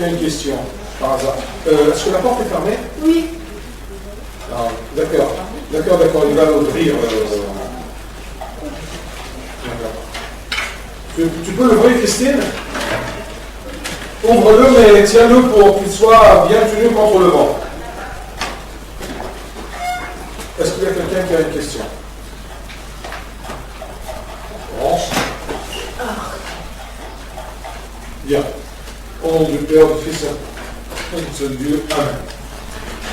qui a une question, par hasard. Est-ce que la porte est fermée? Oui. Ah, d'accord. D'accord, il va l'ouvrir. Tu peux l'ouvrir, Christine? Ouvre-le, mais tiens-le pour qu'il soit bien tenu contre le vent. Est-ce qu'il y a quelqu'un qui a une question? Bon. Bien. Au nom du Père, du Fils et de Dieu. Amen.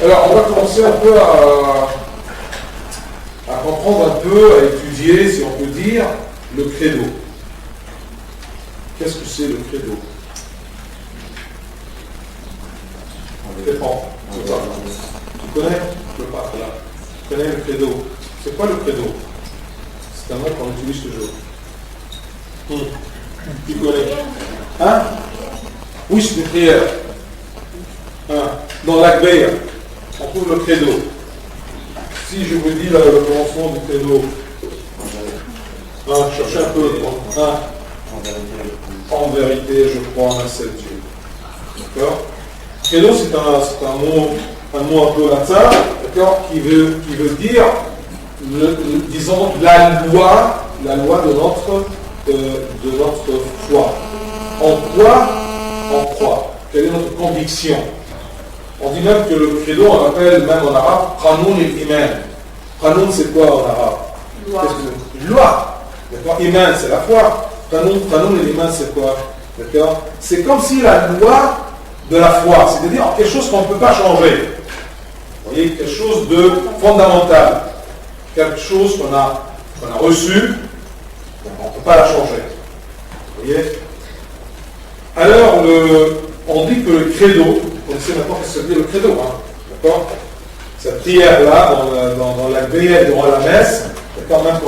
Alors, on va commencer un peu à comprendre un peu, à étudier, si on peut dire, le credo. Qu'est-ce que c'est le credo? Stéphane, c'est ça. Tu connais le pape là? Tu connais le credo? C'est quoi le credo? C'est un mot qu'on utilise toujours. Tu connais? Hein? Oui, c'est une prière. Hein? Dans l'Agbeya, on trouve le credo. Si je vous dis le commencement du credo, cherchez un peu. En vérité, je crois en un seul Dieu. D'accord? Credo, c'est un mot un peu latin, d'accord, qui veut dire, disons, la loi de notre foi. En quoi on croit? Quelle est notre conviction? On dit même que le credo, on l'appelle même en arabe Qanoun el-Iman. Qanoun, c'est quoi en arabe? Loi. Loi. D'accord? Iman, c'est la foi. Qanoun el-Iman, c'est quoi? D'accord? C'est comme si la loi de la foi, c'est-à-dire quelque chose qu'on ne peut pas changer. Vous voyez, quelque chose de fondamental. Quelque chose qu'on a reçu, on ne peut pas la changer. Vous voyez? Alors, on dit que le credo, vous connaissez maintenant ce que ça veut dire le credo, hein, d'accord? Cette prière-là, dans la BL, durant la messe, quand même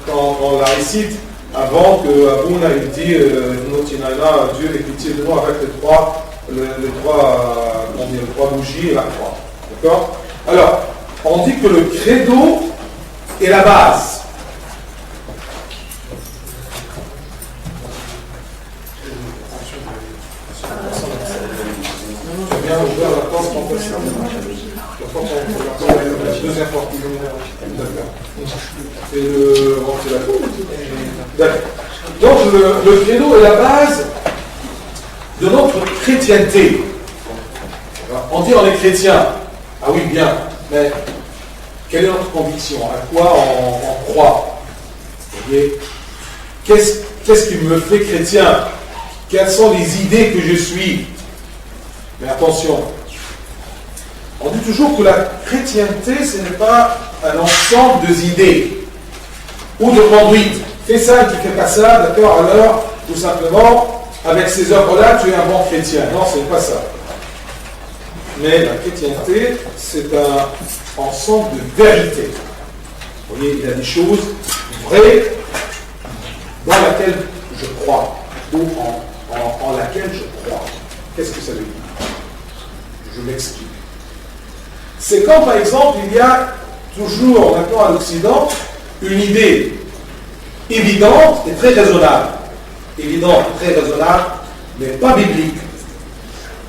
quand on la récite, avant que Abouna il dit Dieu ait pitié de nous avec les trois bougies et la croix. D'accord? Alors, on dit que le credo est la base. Bien ouvert la porte en passant. La deuxième porte. D'accord. Et c'est la porte. D'accord. Donc le credo est la base de notre chrétienté. On dit on est chrétien. Ah oui, bien. Mais quelle est notre conviction? À quoi on croit? Vous voyez? Qu'est-ce qui me fait chrétien? Quelles sont les idées que je suis? Mais attention, on dit toujours que la chrétienté, ce n'est pas un ensemble d'idées ou de conduite. Fais ça, tu ne fais pas ça, d'accord? Alors, tout simplement, avec ces œuvres-là, tu es un bon chrétien. Non, ce n'est pas ça. Mais la chrétienté, c'est un ensemble de vérités. Vous voyez, il y a des choses vraies dans lesquelles je crois, ou en laquelle je crois. Qu'est-ce que ça veut dire? Je m'explique. C'est comme, par exemple, il y a toujours, maintenant à l'Occident, une idée évidente et très raisonnable. Évidente et très raisonnable, mais pas biblique.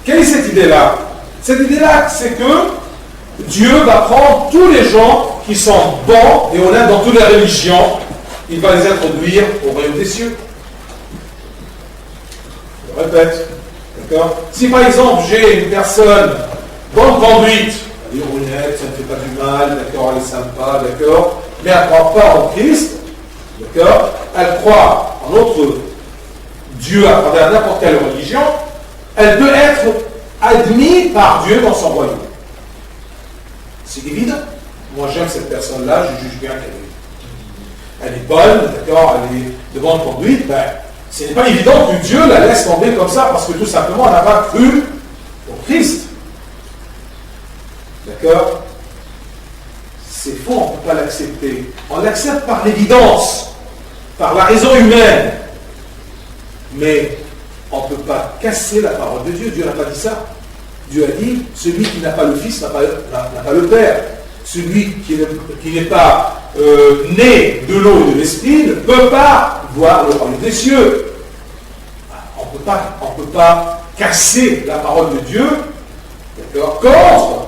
Quelle est cette idée-là? Cette idée-là, c'est que Dieu va prendre tous les gens qui sont bons et honnêtes dans toutes les religions, il va les introduire au royaume des cieux. Je répète. D'accord? Si par exemple j'ai une personne bonne conduite, elle est honnête, ça ne fait pas du mal, d'accord, elle est sympa, d'accord, mais elle ne croit pas en Christ, d'accord, elle croit en notre Dieu à travers n'importe quelle religion, elle peut être admise par Dieu dans son royaume. C'est évident. Moi j'aime cette personne-là, je juge bien qu'elle est bonne, d'accord, elle est de bonne conduite, ben, ce n'est pas évident que Dieu la laisse tomber comme ça, parce que tout simplement, on n'a pas cru au Christ. D'accord? C'est faux, on ne peut pas l'accepter. On l'accepte par l'évidence, par la raison humaine. Mais on ne peut pas casser la parole de Dieu. Dieu n'a pas dit ça. Dieu a dit, celui qui n'a pas le Fils n'a pas le Père. Celui qui n'est pas né de l'eau et de l'esprit ne peut pas voir le royaume des cieux. On ne peut pas casser la parole de Dieu, d'accord, contre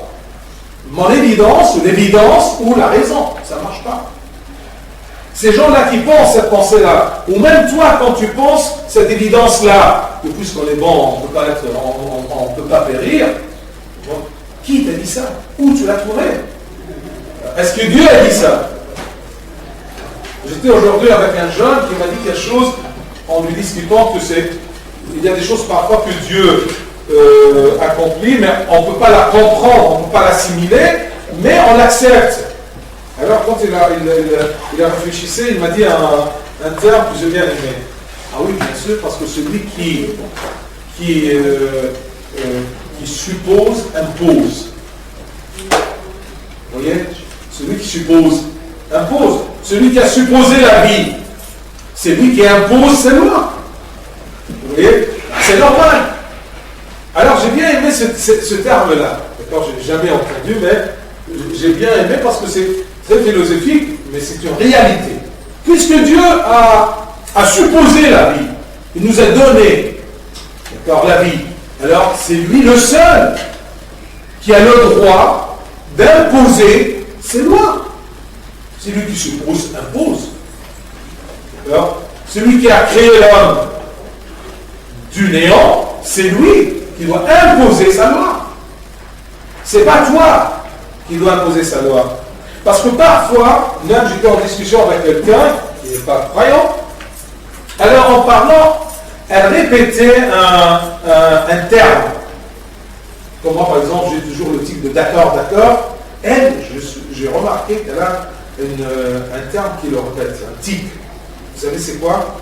mon évidence ou l'évidence ou la raison. Ça ne marche pas. Ces gens-là qui pensent cette pensée-là, ou même toi quand tu penses cette évidence-là, que puisqu'on est bon, on ne peut pas périr, qui t'a dit ça? Où tu l'as trouvé? Est-ce que Dieu a dit ça? J'étais aujourd'hui avec un jeune qui m'a dit quelque chose en lui discutant que il y a des choses parfois que Dieu accomplit, mais on ne peut pas la comprendre, on ne peut pas l'assimiler, mais on l'accepte. Alors quand il a réfléchissé, il m'a dit un terme que j'ai bien aimé. Ah oui, bien sûr, parce que celui qui suppose, impose. Vous voyez? Celui qui suppose, impose. Celui qui a supposé la vie, c'est lui qui impose ses lois. Vous voyez? C'est normal. Alors j'ai bien aimé ce terme-là. D'accord, je ne l'ai jamais entendu, mais j'ai bien aimé parce que c'est très philosophique, mais c'est une réalité. Puisque Dieu a supposé la vie, il nous a donné, d'accord, la vie. Alors c'est lui le seul qui a le droit d'imposer ses lois. C'est lui qui suppose, impose. D'accord? Celui qui a créé l'homme du néant, c'est lui qui doit imposer sa loi. C'est pas toi qui dois imposer sa loi. Parce que parfois, même j'étais en discussion avec quelqu'un qui n'est pas croyant, alors en parlant, elle répétait un terme. Comme moi, par exemple, j'ai toujours le type de d'accord, d'accord. Elle, j'ai remarqué qu'elle a un terme qui le répète, un tic. Vous savez c'est quoi?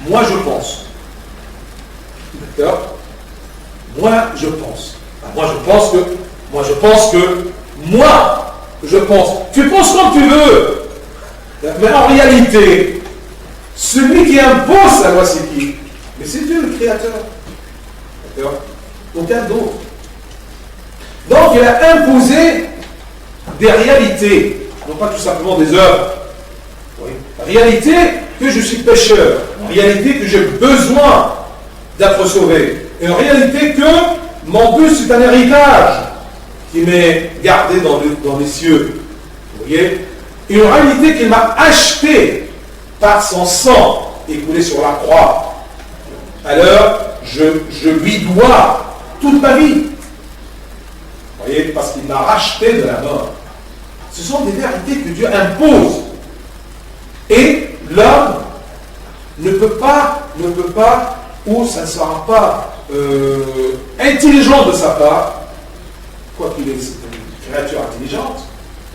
Moi je pense. D'accord? Moi je pense. Moi je pense que. Tu penses comme tu veux. Mais en réalité, celui qui impose sa loi, c'est qui? Mais c'est Dieu le Créateur. D'accord? Aucun d'autre. Donc il a imposé des réalités, non pas tout simplement des œuvres. Oui. Réalité que je suis pécheur, réalité que j'ai besoin d'être sauvé, et en réalité que mon but c'est un héritage qui m'est gardé dans les cieux. Vous voyez? Et en réalité qu'il m'a acheté par son sang écoulé sur la croix. Alors je lui dois toute ma vie. Vous voyez? Parce qu'il m'a racheté de la mort. Ce sont des vérités que Dieu impose. Et l'homme ne peut pas, ou ça ne sera pas intelligent de sa part, quoi qu'il est, c'est une créature intelligente,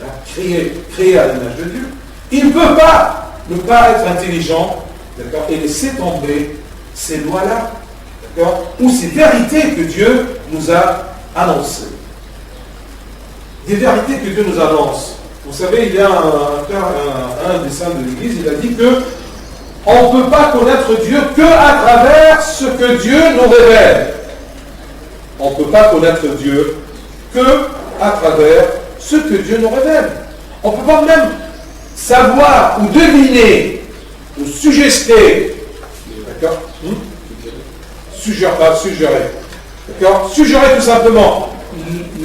hein, créée à l'image de Dieu. Il ne peut pas ne pas être intelligent, d'accord, et laisser tomber ces lois-là, d'accord, ou ces vérités que Dieu nous a annoncées. Des vérités que Dieu nous annonce. Vous savez, il y a un des saints de l'Église, il a dit que on ne peut pas connaître Dieu qu'à travers ce que Dieu nous révèle. On ne peut pas connaître Dieu qu'à travers ce que Dieu nous révèle. On ne peut pas même savoir ou deviner ou suggérer, d'accord, suggérer, d'accord, suggérer tout simplement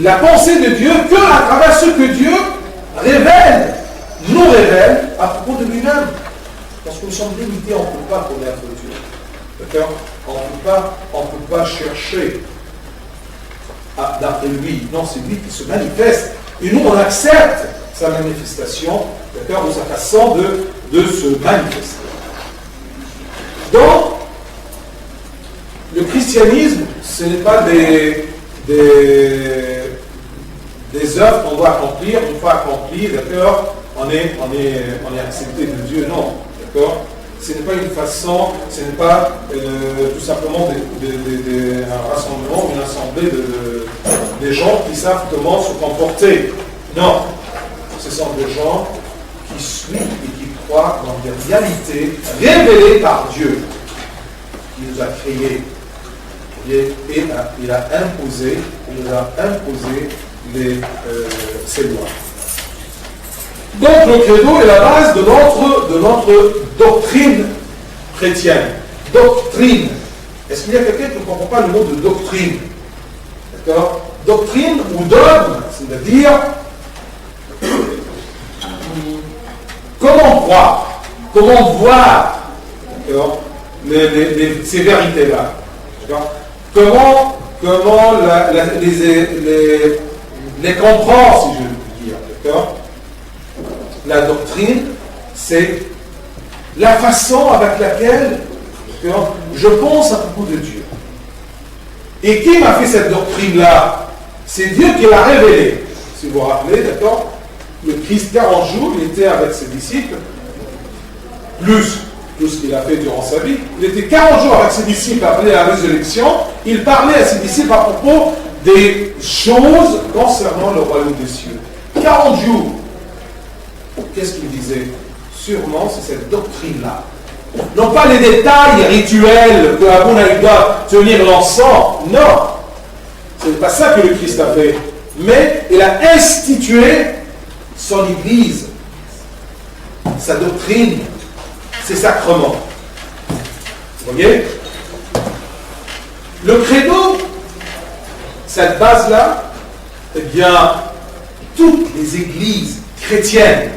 la pensée de Dieu qu'à travers ce que Dieu nous révèle à propos de lui-même. Parce que nous sommes limités, on ne peut pas connaître Dieu. D'accord? On ne peut pas chercher d'après lui. Non, c'est lui qui se manifeste. Et nous, on accepte sa manifestation, d'accord, ou sa façon de se manifester. Donc, le christianisme, ce n'est pas des œuvres qu'on doit accomplir, une fois accompli, d'accord, on est accepté de Dieu, non, d'accord. Ce n'est pas une façon, ce n'est pas tout simplement un rassemblement, une assemblée des gens qui savent comment se comporter. Non, ce sont des gens qui suivent et qui croient dans des réalités révélées par Dieu, qui nous a créés. Et il nous a imposé ces lois. Donc le credo est la base de notre doctrine chrétienne. Doctrine. Est-ce qu'il y a quelqu'un qui ne comprend pas le mot de doctrine? D'accord? Doctrine ou dogme, c'est-à-dire comment croire, comment voir ces vérités-là. Comment les comprendre, si je veux dire. D'accord? La doctrine, c'est la façon avec laquelle je pense à propos de Dieu. Et qui m'a fait cette doctrine-là? C'est Dieu qui l'a révélée. Si vous vous rappelez, d'accord? Le Christ, 40 jours, il était avec ses disciples, plus tout ce qu'il a fait durant sa vie. Il était 40 jours avec ses disciples après la résurrection. Il parlait à ses disciples à propos des choses concernant le royaume des cieux. 40 jours. Qu'est-ce qu'il disait? Sûrement, c'est cette doctrine-là. Non pas les détails rituels que Abouna doit tenir l'encens. Non. Ce n'est pas ça que le Christ a fait. Mais il a institué son Église, sa doctrine, ses sacrements. Vous voyez? Le credo, cette base-là, eh bien, toutes les églises chrétiennes,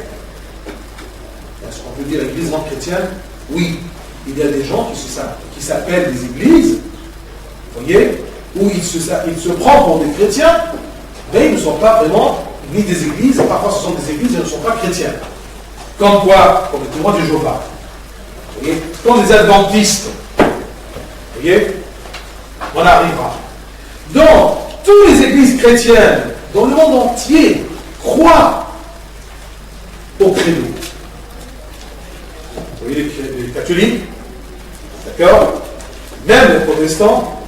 est-ce qu'on peut dire église non chrétienne? Oui, il y a des gens qui s'appellent des églises, vous voyez, où ils se prennent pour des chrétiens, mais ils ne sont pas vraiment ni des églises, parfois ce sont des églises et ils ne sont pas chrétiennes. Comme quoi? Comme les témoins de Jéhovah. Vous voyez? Comme les adventistes. Vous voyez? On arrivera. Donc, toutes les églises chrétiennes dans le monde entier croient au credo. Vous voyez les catholiques, d'accord? Même les protestants,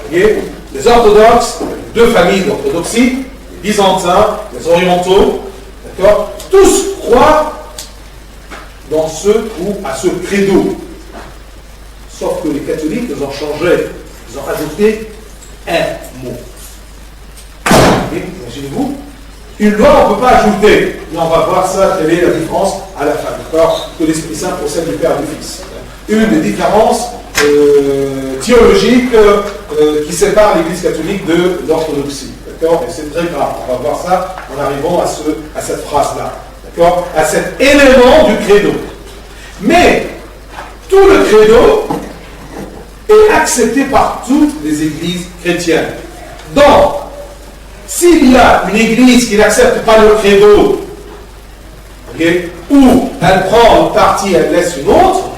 vous voyez? Les orthodoxes, deux familles d'orthodoxie, les byzantins, les orientaux, d'accord? Tous croient dans ce ou à ce credo. Sauf que les catholiques, ils ont changé, ils ont ajouté un mot. Imaginez-vous, une loi, on ne peut pas ajouter. Mais on va voir ça, quelle est la différence à la fin. D'accord? Que l'Esprit Saint procède du Père et du Fils. Une des différences théologiques qui séparent l'Église catholique de l'orthodoxie. D'accord? Et c'est très grave. On va voir ça en arrivant à cette phrase-là. D'accord? À cet élément du credo. Mais tout le credo est accepté par toutes les églises chrétiennes. Donc, s'il y a une église qui n'accepte pas le credo, okay, ou elle prend une partie, elle laisse une autre,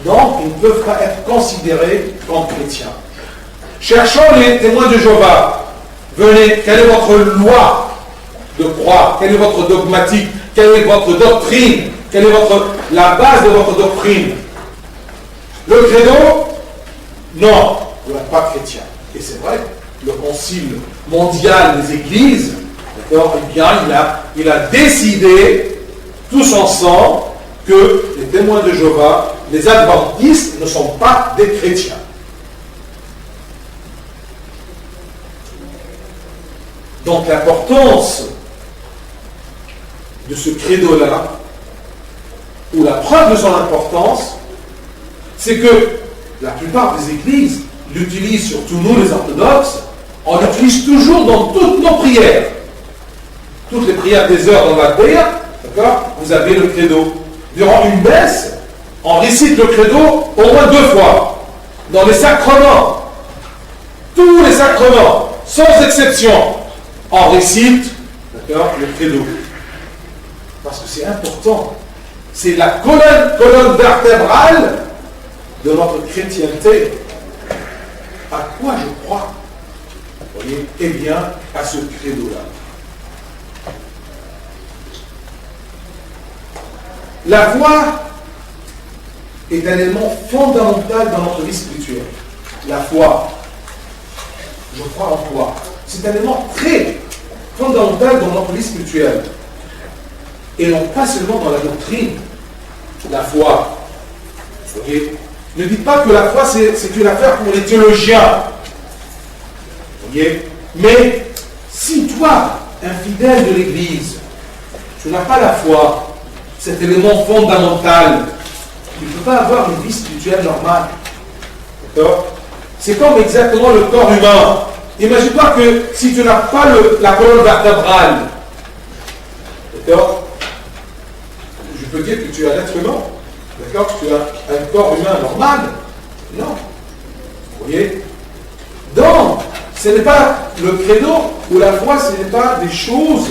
donc ils ne peuvent pas être considérés comme chrétiens. Cherchons les témoins de Jéhovah. Venez, quelle est votre loi de croire? Quelle est votre dogmatique? Quelle est votre doctrine? Quelle est la base de votre doctrine? Le credo? Non, vous n'êtes pas chrétien. Et c'est vrai, le concile mondial des églises, d'accord, eh bien, il a décidé, tous ensemble, que les témoins de Jéhovah, les adventistes, ne sont pas des chrétiens. Donc l'importance de ce credo-là, ou la preuve de son importance, c'est que la plupart des églises l'utilisent, surtout nous les orthodoxes, on l'utilise toujours dans toutes nos prières. Toutes les prières des heures dans la prière, d'accord, vous avez le credo. Durant une messe, on récite le credo au moins 2 fois. Dans les sacrements, tous les sacrements, sans exception, on récite, d'accord, le credo. Parce que c'est important. C'est la colonne vertébrale de notre chrétienté. À quoi je crois? Vous voyez? Eh bien, à ce credo-là. La foi est un élément fondamental dans notre vie spirituelle. La foi, je crois en toi. C'est un élément très fondamental dans notre vie spirituelle. Et non pas seulement dans la doctrine. La foi. Vous voyez? Ne dites pas que la foi, c'est une affaire pour les théologiens. Vous voyez? Mais si toi, infidèle de l'Église, tu n'as pas la foi, cet élément fondamental, tu ne peux pas avoir une vie spirituelle normale. D'accord? C'est comme exactement le corps humain. Imagine-toi que si tu n'as pas la colonne vertébrale, d'accord, je peux dire que tu es un être humain, d'accord, tu as un corps humain normal. Non. Vous voyez? Donc, ce n'est pas le credo ou la foi, ce n'est pas des choses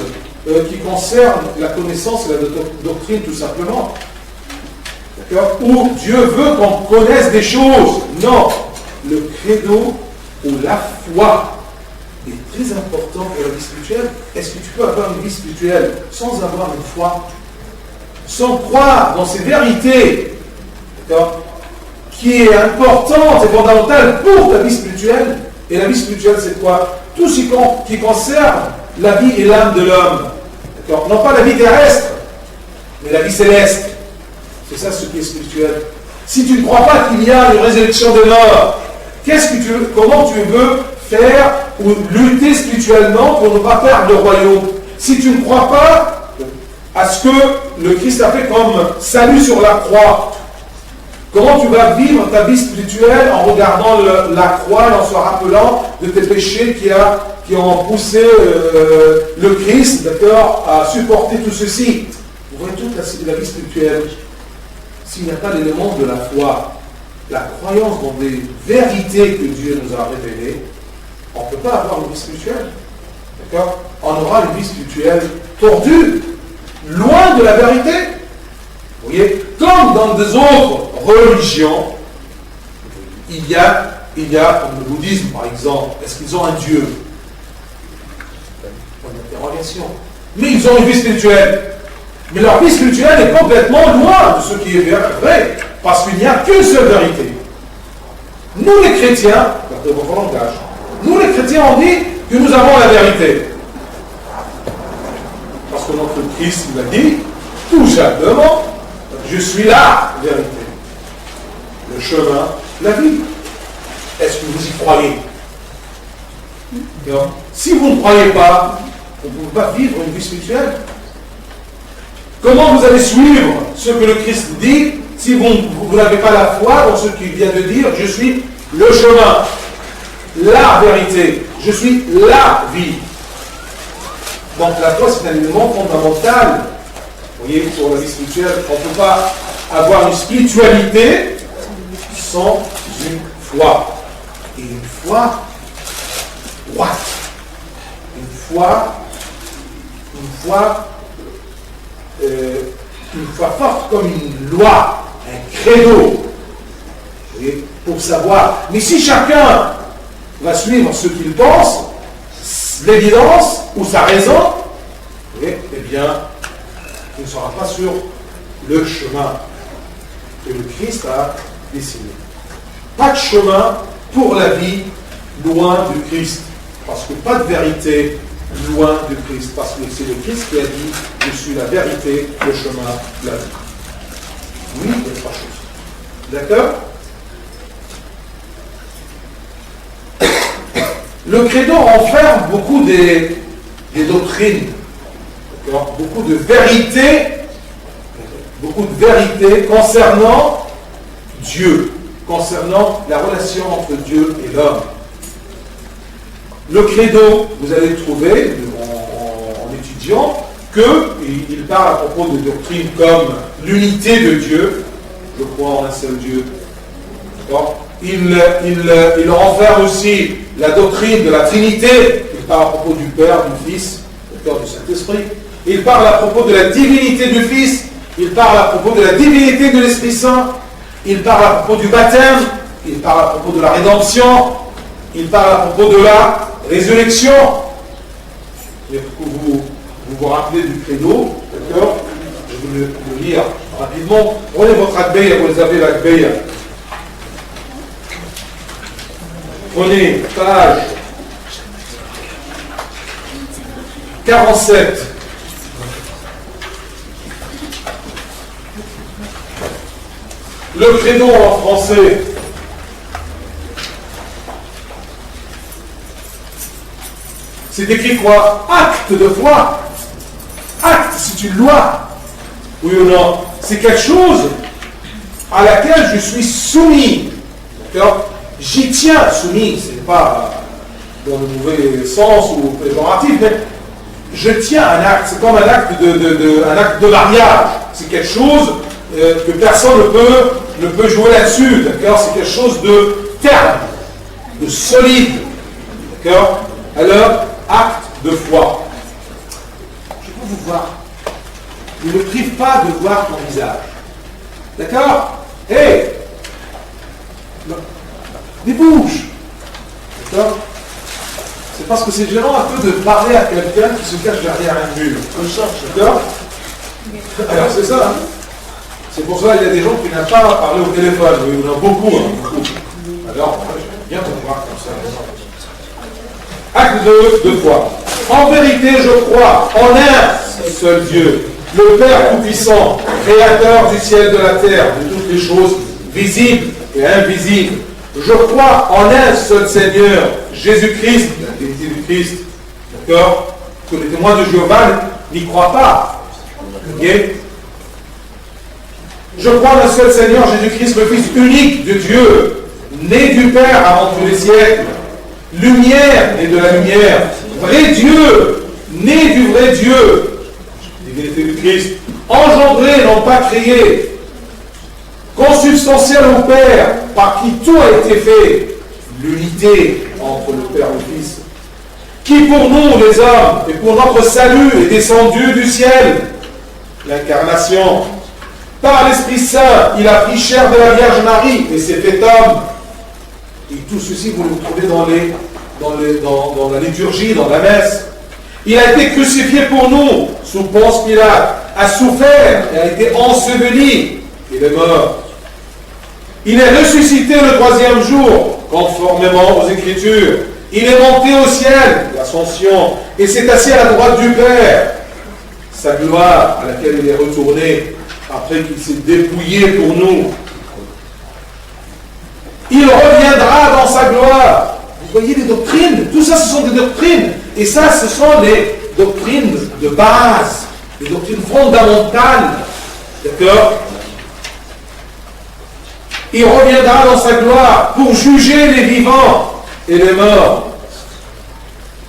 qui concernent la connaissance et la doctrine tout simplement. D'accord? Où Dieu veut qu'on connaisse des choses. Non. Le credo ou la foi est très important pour la vie spirituelle. Est-ce que tu peux avoir une vie spirituelle sans avoir une foi? Sans croire dans ces vérités, d'accord, qui est importante et fondamentale pour ta vie spirituelle. Et la vie spirituelle, c'est quoi? Tout ce qui concerne la vie et l'âme de l'homme. D'accord? Non pas la vie terrestre, mais la vie céleste. C'est ça ce qui est spirituel. Si tu ne crois pas qu'il y a une résurrection de mort, comment tu veux faire ou lutter spirituellement pour ne pas perdre le royaume? Si tu ne crois pas à ce que le Christ a fait comme salut sur la croix, comment tu vas vivre ta vie spirituelle en regardant la croix et en se rappelant de tes péchés qui ont poussé le Christ, d'accord, à supporter tout ceci? Vous voyez toute la vie spirituelle. S'il n'y a pas l'élément de la foi, la croyance dans des vérités que Dieu nous a révélées, on ne peut pas avoir une vie spirituelle. D'accord? On aura une vie spirituelle tordue, loin de la vérité. Vous voyez? Comme dans des autres religions, il y a, comme le bouddhisme par exemple, est-ce qu'ils ont un Dieu? Point d'interrogation. Mais ils ont une vie spirituelle. Mais leur vie spirituelle est complètement loin de ce qui est vrai, parce qu'il n'y a qu'une seule vérité. Nous les chrétiens, regardez votre langage, nous les chrétiens on dit que nous avons la vérité. Parce que notre Christ nous a dit, tout simplement, je suis la vérité, le chemin, la vie. Est-ce que vous y croyez? Donc, si vous ne croyez pas, vous ne pouvez pas vivre une vie spirituelle. Comment vous allez suivre ce que le Christ dit si vous n'avez pas la foi dans ce qu'il vient de dire? Je suis le chemin, la vérité, je suis la vie. Donc la foi, c'est un élément fondamental. Vous voyez, pour la vie spirituelle, on ne peut pas avoir une spiritualité sans une foi. Et une foi droite. Une foi forte comme une loi, un credo. Vous voyez, pour savoir. Mais si chacun va suivre ce qu'il pense, l'évidence ou sa raison, vous voyez, eh bien, il ne sera pas sur le chemin que le Christ a dessiné. Pas de chemin pour la vie loin du Christ. Parce que pas de vérité loin du Christ. Parce que c'est le Christ qui a dit, je suis la vérité, le chemin, la vie. Oui, il y a trois choses. D'accord? Le credo renferme beaucoup des doctrines, beaucoup de vérités concernant Dieu, concernant la relation entre Dieu et l'homme. Le credo, vous allez trouver en étudiant qu'il parle à propos de doctrines comme l'unité de Dieu, je crois en un seul Dieu. Il renferme aussi la doctrine de la Trinité. Il parle à propos du Père, du Fils, du Père du Saint-Esprit. Il parle à propos de la divinité du Fils. Il parle à propos de la divinité de l'Esprit Saint. Il parle à propos du baptême. Il parle à propos de la rédemption. Il parle à propos de la résurrection. Et vous rappelez du credo, d'accord? Je vais le lire rapidement. Prenez votre agbeya, vous avez l'agbeya. Prenez page 47. Le credo en français. C'est écrit quoi? Acte de foi. Acte, c'est une loi. Oui ou non? C'est quelque chose à laquelle je suis soumis. D'accord? j'y tiens, soumis, c'est pas dans le mauvais sens ou péjoratif, mais je tiens à un acte, c'est comme un acte un acte de mariage. C'est quelque chose que personne ne peut jouer là-dessus, d'accord? C'est quelque chose de ferme, de solide, d'accord? Alors, acte de foi. Je peux vous voir. Ne me prive pas de voir ton visage. D'accord? Hé! Des bouges. D'accord? C'est parce que c'est gênant un peu de parler à quelqu'un qui se cache derrière un mur. D'accord? Alors c'est ça. C'est pour ça qu'il y a des gens qui n'aiment pas parler au téléphone. Oui, il y en a beaucoup. Beaucoup. Alors, j'aime bien te voir comme ça. Acte de foi. En vérité, je crois en un seul Dieu, le Père Tout-Puissant, Créateur du ciel et de la terre, de toutes les choses visibles et invisibles. Je crois en un seul Seigneur, Jésus-Christ, la divinité du Christ. D'accord? Que les témoins de Jéhovah n'y croient pas. Ok? Je crois en un seul Seigneur, Jésus-Christ, le Fils unique de Dieu, né du Père avant tous les siècles, lumière et de la lumière, vrai Dieu, né du vrai Dieu, divinité du Christ, engendré, non pas créé, consubstantiel au Père, par qui tout a été fait, l'unité entre le Père et le Fils, qui pour nous, les hommes, et pour notre salut, est descendu du ciel, l'incarnation. Par l'Esprit Saint, il a pris chair de la Vierge Marie et s'est fait homme. Et tout ceci, vous le trouvez dans la liturgie, dans la messe. Il a été crucifié pour nous, sous Ponce Pilate, a souffert et a été enseveli. Il est mort. Il est ressuscité le troisième jour, conformément aux Écritures. Il est monté au ciel, l'ascension, et s'est assis à la droite du Père. Sa gloire à laquelle il est retourné, après qu'il s'est dépouillé pour nous. Il reviendra dans sa gloire. Vous voyez les doctrines, tout ça ce sont des doctrines. Et ça ce sont des doctrines de base, des doctrines fondamentales. D'accord? Il reviendra dans sa gloire pour juger les vivants et les morts.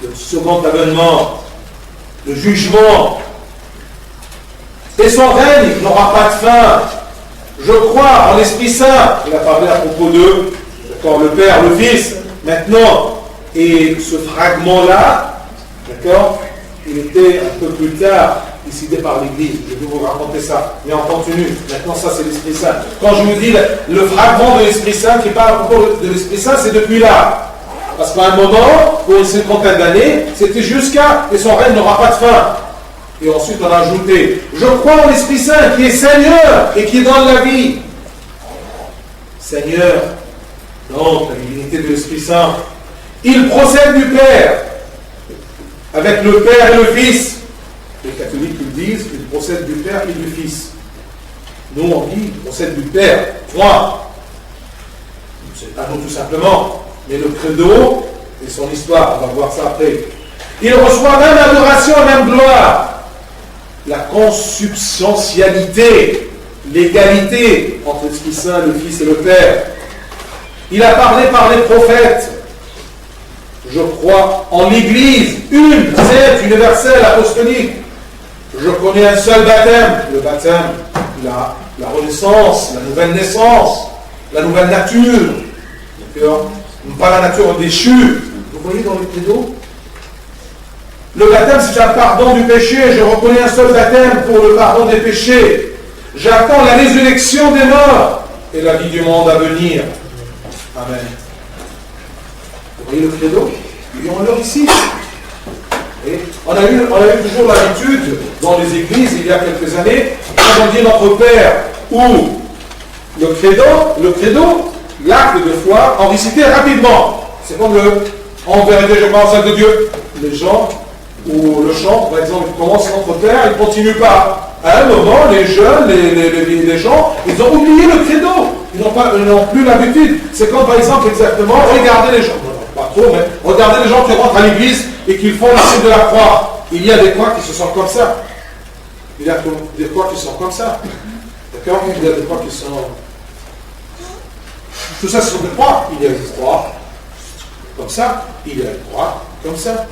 Le second avènement, le jugement. Et son règne n'aura pas de fin. Je crois en l'Esprit Saint. Il a parlé à propos d'eux, d'accord, le Père, le Fils, maintenant. Et ce fragment-là, d'accord, il était un peu plus tard décidé par l'Église. Je vais vous raconter ça. Mais en continu. Maintenant, ça, c'est l'Esprit Saint. Quand je vous dis le fragment de l'Esprit Saint qui parle à propos de l'Esprit Saint, c'est depuis là. Parce qu'à un moment, pour une cinquantaine d'années, c'était jusqu'à, et son règne n'aura pas de fin. Et ensuite, on a ajouté, je crois en l'Esprit Saint qui est Seigneur et qui donne la vie. Seigneur, donc la divinité de l'Esprit Saint, il procède du Père, avec le Père et le Fils. Les catholiques ils disent qu'il procède du Père et du Fils. Nous, on dit qu'il procède du Père. Point. C'est pas nous tout simplement. Mais le credo et son histoire, on va voir ça après. Il reçoit même adoration, même gloire. La consubstantialité, l'égalité entre l'Esprit Saint, le Fils et le Père. Il a parlé par les prophètes. Je crois en l'Église, une, sainte, universelle, apostolique. Je connais un seul baptême, le baptême, la renaissance, la nouvelle naissance, la nouvelle nature. D'accord? Pas la nature déchue. Vous voyez dans le credo? Le baptême, c'est un pardon du péché. Je reconnais un seul baptême pour le pardon des péchés. J'attends la résurrection des morts et la vie du monde à venir. Amen. Vous voyez le credo? Lisons-le ici. Et on a eu toujours l'habitude dans les églises, il y a quelques années, quand on dit notre Père ou le credo, l'acte de foi, en réciter rapidement. C'est comme en vérité, je crois en celle de Dieu. Les gens, ou le chant, par exemple, il commence notre Père, il ne continue pas. À un moment, les jeunes, les gens, ils ont oublié le credo. Ils n'ont plus l'habitude. C'est comme, par exemple, exactement, regardez les gens. Pas trop, mais regardez les gens qui rentrent à l'église et qui font le signe de la croix. Il y a des croix qui se sentent comme ça. Il y a des croix qui sont comme ça. D'accord? Il y a des croix qui sont... Tout ça, ce sont des croix. Il y a une croix comme ça, il y a une croix comme ça.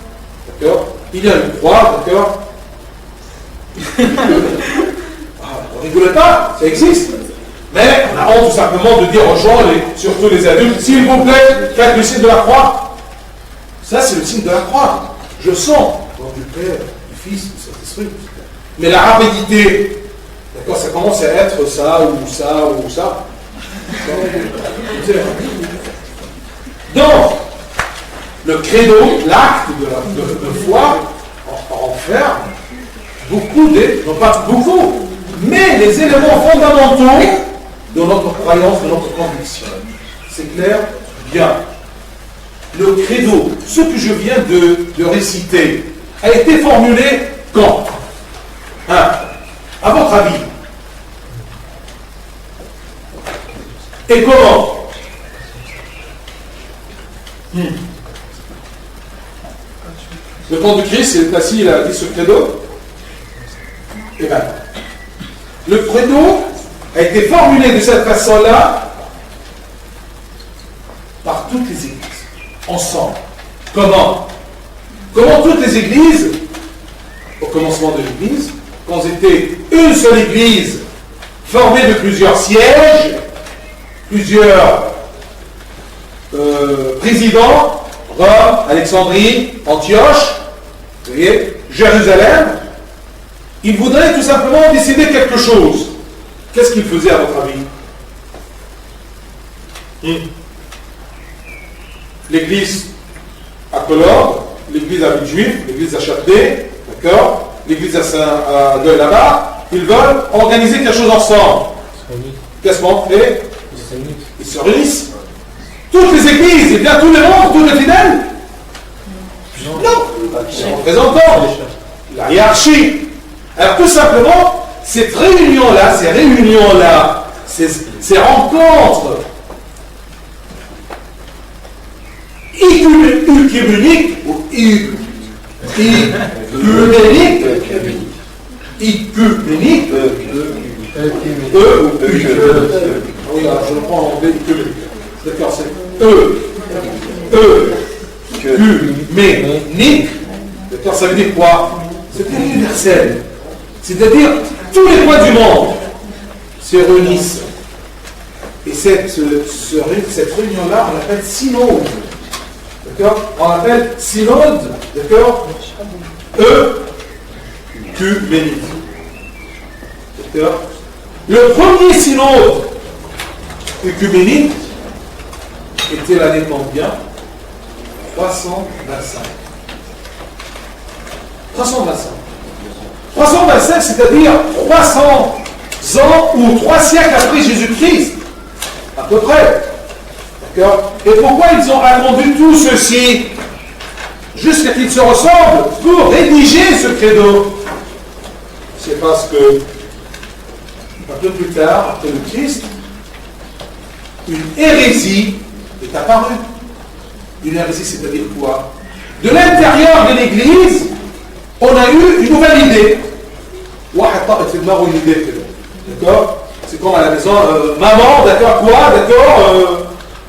D'accord? Il y a une croix, d'accord? On rigole pas, ça existe. Mais on a honte tout simplement de dire aux gens, surtout les adultes, s'il vous plaît, faites le signe de la croix. Ça, c'est le signe de la croix. Je sens, au nom du Père, du Fils, du Saint-Esprit. Mais la rapidité, d'accord, ça commence à être ça, ou ça, ou ça. Donc, le credo, l'acte de foi, enferme beaucoup non pas beaucoup, mais les éléments fondamentaux de notre croyance, de notre conviction. C'est clair? Bien. Le credo, ce que je viens de réciter, a été formulé quand? À votre avis? Et comment? Le temps de Christ, il est assis, il a dit ce credo. Et bien, le credo a été formulé de cette façon-là par toutes les églises, ensemble. Comment? Comment toutes les églises, au commencement de l'église, quand c'était une seule église formée de plusieurs sièges, plusieurs présidents, Rome, Alexandrie, Antioche, vous voyez, Jérusalem, ils voudraient tout simplement décider quelque chose. Qu'est-ce qu'ils faisaient à votre avis? L'église à Cologne, l'église à Villejuif, l'église à Châtelet, d'accord, l'église de là-bas, ils veulent organiser quelque chose ensemble. Qu'est-ce qu'on fait? Ils se réunissent. Toutes les églises, et bien tous les membres, tous les fidèles? Non. Les représentants, la hiérarchie. Alors tout simplement, cette réunion-là, ces rencontres œcuméniques ou œcuméniques, oui, alors je le prends en anglais, œcuménique. D'accord, c'est œcuménique. D'accord, ça veut dire quoi? C'est universel. C'est-à-dire, tous les points du monde se réunissent. Et cette réunion-là, on l'appelle synode. D'accord? On l'appelle synode. D'accord? Œcuménique. D'accord? Le premier synode œcuménique était l'année combien? 325. 325, c'est-à-dire 300 ans ou 3 siècles après Jésus-Christ, à peu près. D'accord? Et pourquoi ils ont attendu tout ceci jusqu'à qu'ils se ressemblent pour rédiger ce credo? C'est parce que, un peu plus tard, après le Christ, une hérésie est apparue. Une hérésie, c'est-à-dire quoi? De l'intérieur de l'Église, on a eu une nouvelle idée. D'accord? C'est comme à la maison, maman, d'accord, quoi? D'accord,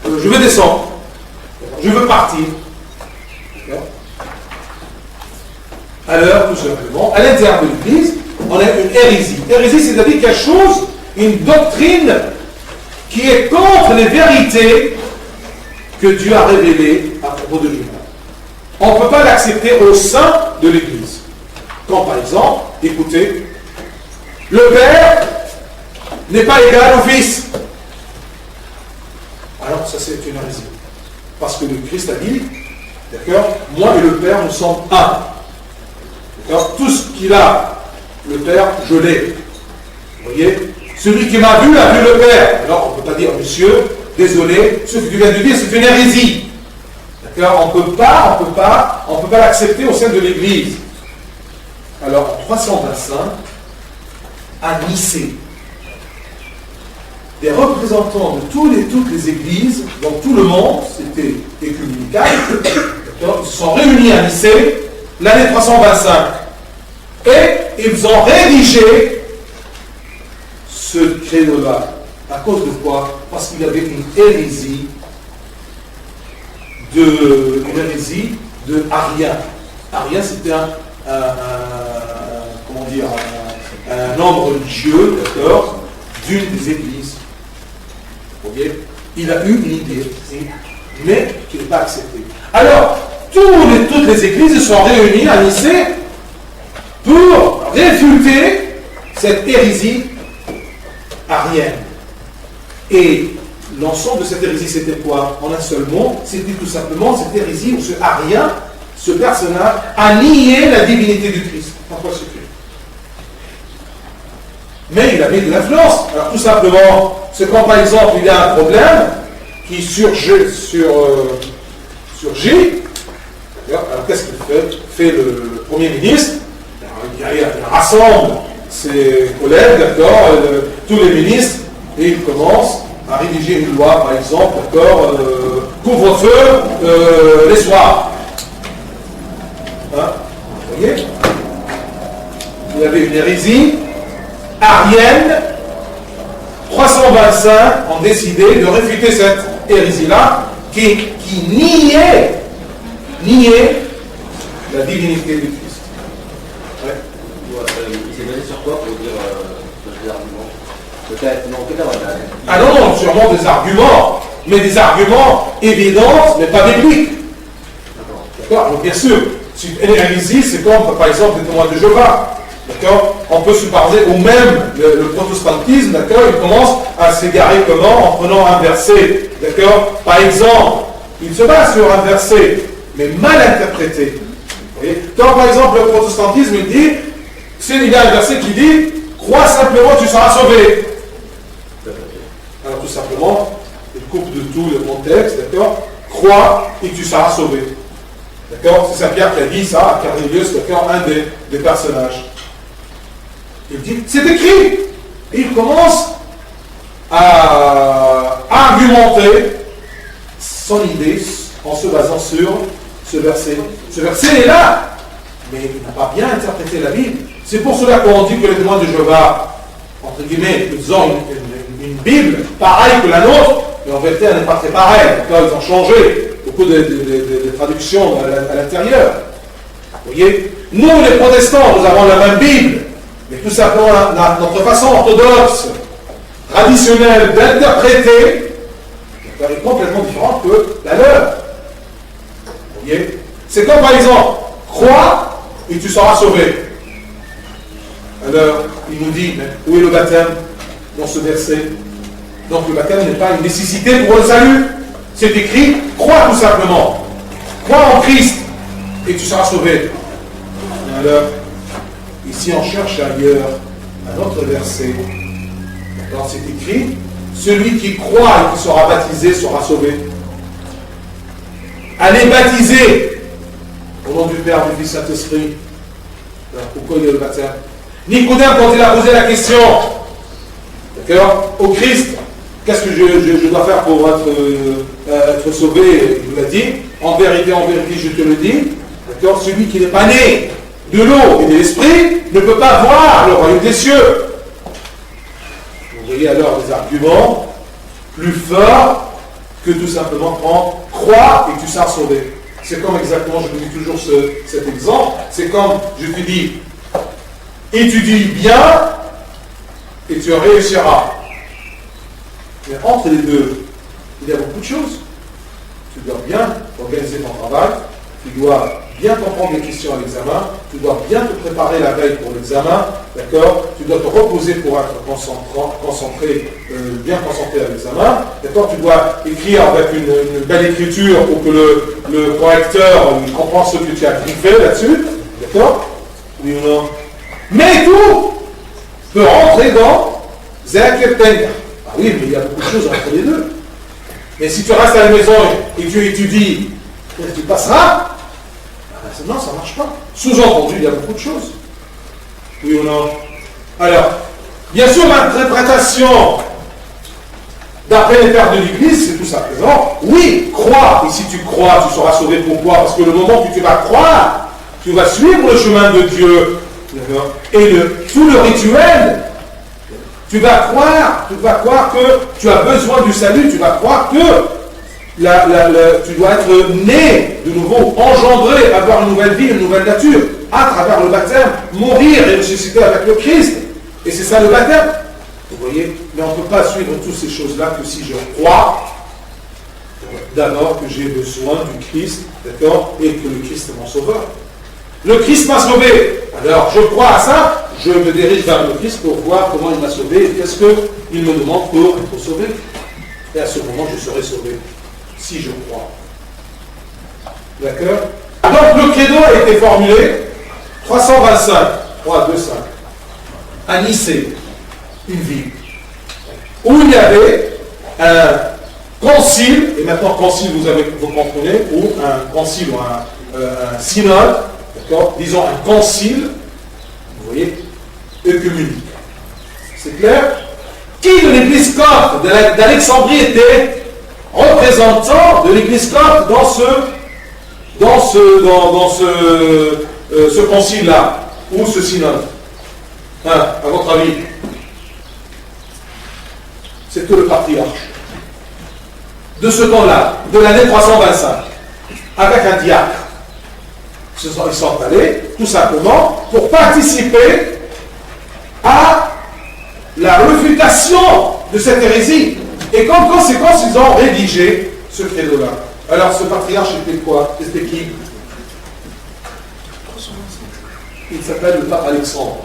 je veux descendre. Je veux partir. D'accord? Alors, tout simplement, à l'intérieur de l'Église, on a une hérésie. Hérésie, c'est-à-dire quelque chose, une doctrine qui est contre les vérités que Dieu a révélées à propos de lui-même. On ne peut pas l'accepter au sein de l'Église. Comme par exemple, écoutez, le Père n'est pas égal au Fils. Alors ça c'est une hérésie. Parce que le Christ a dit, d'accord, moi et le Père nous sommes un. D'accord, tout ce qu'il a, le Père, je l'ai. Vous voyez, celui qui m'a vu a vu le Père. Alors on ne peut pas dire, monsieur, désolé, ce que tu viens de dire c'est une hérésie. D'accord, on ne peut pas l'accepter au sein de l'Église. Alors, en 325, à Nicée, des représentants de toutes les églises, dans tout le monde, c'était écuménical, ils se sont réunis à Nicée l'année 325. Et ils ont rédigé ce credo-là. À cause de quoi? Parce qu'il y avait une hérésie de Arien. Arien, c'était un homme religieux, d'accord, d'une des églises. Vous voyez? Il a eu une idée, mais qui n'est pas acceptée. Alors, toutes les églises sont réunies à Nicée pour réfuter cette hérésie arienne. Et l'ensemble de cette hérésie, c'était quoi? En un seul mot, c'était tout simplement cette hérésie où ce arien, ce personnage, a nié la divinité du Christ. Pourquoi ce Christ? Mais il avait de l'influence. Alors tout simplement, c'est quand par exemple il y a un problème qui surgit. Alors qu'est-ce qu'il fait le Premier ministre? Il rassemble ses collègues, d'accord, tous les ministres, et il commence à rédiger une loi, par exemple, d'accord, couvre-feu les soirs. Hein? Vous voyez? Il y avait une hérésie arienne. 325 ont décidé de réfuter cette hérésie-là qui niait la divinité du Christ. Ouais. Il s'est basé sur quoi pour dire des arguments? Peut-être, non, peut-être. Ah non, sûrement des arguments, mais des arguments évidents, mais pas bibliques. D'accord? Donc bien sûr, une hérésie, c'est comme par exemple les témoins de Jéhovah. D'accord? On peut se parler, ou même le protestantisme, d'accord, il commence à s'égarer comment? En prenant un verset, d'accord? Par exemple, il se base sur un verset, mais mal interprété. Vous voyez? Quand par exemple le protestantisme, il dit, il y a un verset qui dit, crois simplement, tu seras sauvé. Alors tout simplement, il coupe de tout le contexte, d'accord? Crois et tu seras sauvé. D'accord? C'est Saint-Pierre qui a dit ça à Cornelius, d'accord, un des personnages. Il dit, c'est écrit. Et il commence à argumenter son idée en se basant sur ce verset. Ce verset est là, mais il n'a pas bien interprété la Bible. C'est pour cela qu'on dit que les témoins de Jéhovah, entre guillemets, ils ont une Bible pareille que la nôtre, mais en vérité, elle n'est pas très pareille. Ils ont changé beaucoup de traductions à l'intérieur. Vous voyez? Nous, les protestants, nous avons la même Bible. Mais tout simplement, notre façon orthodoxe, traditionnelle d'interpréter est complètement différente que la leur. Vous voyez? C'est comme par exemple, crois et tu seras sauvé. Alors, il nous dit, mais où est le baptême dans ce verset? Donc le baptême n'est pas une nécessité pour le salut. C'est écrit, crois tout simplement. Crois en Christ et tu seras sauvé. Alors, ici, on cherche ailleurs un autre verset. Alors, c'est écrit, celui qui croit et qui sera baptisé sera sauvé. Allez baptiser au nom du Père, du Fils, Saint-Esprit. Alors, pourquoi il y a le baptême? Nicodème, quand il a posé la question, d'accord, au Christ, qu'est-ce que je dois faire pour être sauvé? Il nous l'a dit, en vérité, je te le dis, d'accord, celui qui n'est pas né de l'eau et de l'esprit ne peut pas voir le royaume des cieux. Vous voyez alors des arguments plus forts que tout simplement prendre crois et tu seras sauvé. C'est comme exactement, je vous dis toujours cet exemple, c'est comme je te dis étudie bien et tu réussiras. Mais entre les deux, il y a beaucoup de choses. Tu dois bien organiser ton travail, tu dois bien comprendre les questions à l'examen, tu dois bien te préparer la veille pour l'examen, d'accord? Tu dois te reposer pour être concentré, bien concentré à l'examen, d'accord? Tu dois écrire avec une belle écriture pour que le correcteur comprenne ce que tu as griffé là-dessus, d'accord? Oui ou non? Mais tout peut rentrer dans Zakir Tenga. Ah oui, mais il y a beaucoup de choses entre les deux. Mais si tu restes à la maison et tu étudies, tu passeras. Non, ça ne marche pas. Sous-entendu, il y a beaucoup de choses. Oui ou non? Alors, bien sûr, l'interprétation d'après les pères de l'Église, c'est tout simplement, oui, crois. Et si tu crois, tu seras sauvé. Pourquoi? Parce que le moment où tu vas croire, tu vas suivre le chemin de Dieu. Et tout le rituel Tu vas croire que tu as besoin du salut, tu vas croire que tu dois être né de nouveau, engendré, avoir une nouvelle vie, une nouvelle nature, à travers le baptême, mourir et ressusciter avec le Christ. Et c'est ça le baptême. Vous voyez? Mais on ne peut pas suivre toutes ces choses-là que si je crois d'abord que j'ai besoin du Christ, d'accord, et que le Christ est mon sauveur. Le Christ m'a sauvé. Alors je crois à ça, je me dirige vers le Christ pour voir comment il m'a sauvé et qu'est-ce qu'il me demande pour être sauvé. Et à ce moment, je serai sauvé, si je crois. D'accord? Donc le credo a été formulé 325, 3, 2, 5, à Nicée, une ville, où il y avait un concile, et maintenant concile vous comprenez, ou un concile ou un synode, d'accord, disons un concile, vous voyez, œcuménique. C'est clair? Qui de l'église copte d'Alexandrie était représentant de l'église copte dans ce concile-là, ou ce synode? À votre avis? C'est que le patriarche. De ce temps-là, de l'année 325, avec un diacre. Ils sont allés, tout simplement, pour participer à la réfutation de cette hérésie. Et comme conséquence, ils ont rédigé ce credo-là. Alors, ce patriarche était quoi? C'était qui? Il s'appelle le pape Alexandre.